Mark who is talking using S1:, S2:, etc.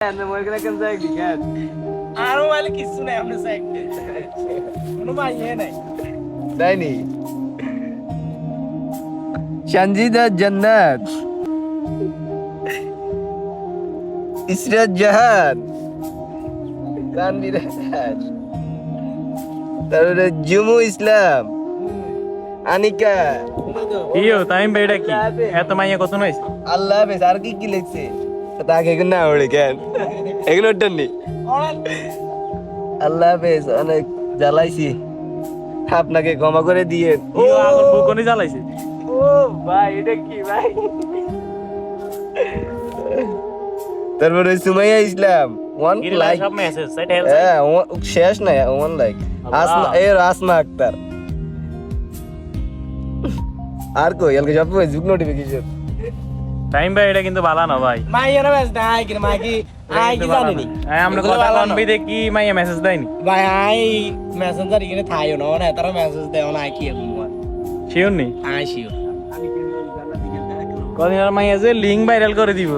S1: আর মোবাইলে কিছু নাই আমরা সাইড কোনো মাইয়ে নাই
S2: তাই নি সঞ্জিদা জান্নাত ইসরাত জাহান তানভীর আকাশ, তারপরে জুমু ইসলাম, আনিকা,
S3: ইয়ো তাইম বেটা কি এত মাইয়া কত নইছে
S2: আল্লাহ হাফেজ। আর কি কি লিখছে তাকে এখন না ওড়ে কেন এগুলো ওটার নি। আল্লাহ হাফেজ, অনেক জ্বালাইছি, আপনাকে ক্ষমা করে দিয়ে।
S3: ইয়ো আগুন বুকনি জ্বালাইছে
S1: ও ভাই এটা কি ভাই
S2: তারপরে সুমাইয়া ইসলাম ওয়ান
S3: গিরিলা
S2: লাইক,
S3: সব মেসেজ সাইড হেল
S2: হ্যাঁ শেষ নাই ওয়ান লাইক। আসমা আসমা আক্তার আর কই এলকে সব ফেসবুক নোটিফিকেশন।
S3: টাইম ভাই এটা কিন্তু ভালো না ভাই
S1: মাইয়ের ব্যাস নাই কি মাই কি আই কি জানি নি
S3: আমরা কথা কনবি দেখি মাইয়া মেসেজ দেয়নি
S1: ভাই আই মেসেঞ্জার এখানে থাইও না না তারা মেসেজ দেও না কি
S3: শিওর নি
S1: আই শিওর
S3: কদিন আর মাইয়া যে লিঙ্ক ভাইরাল করে দিব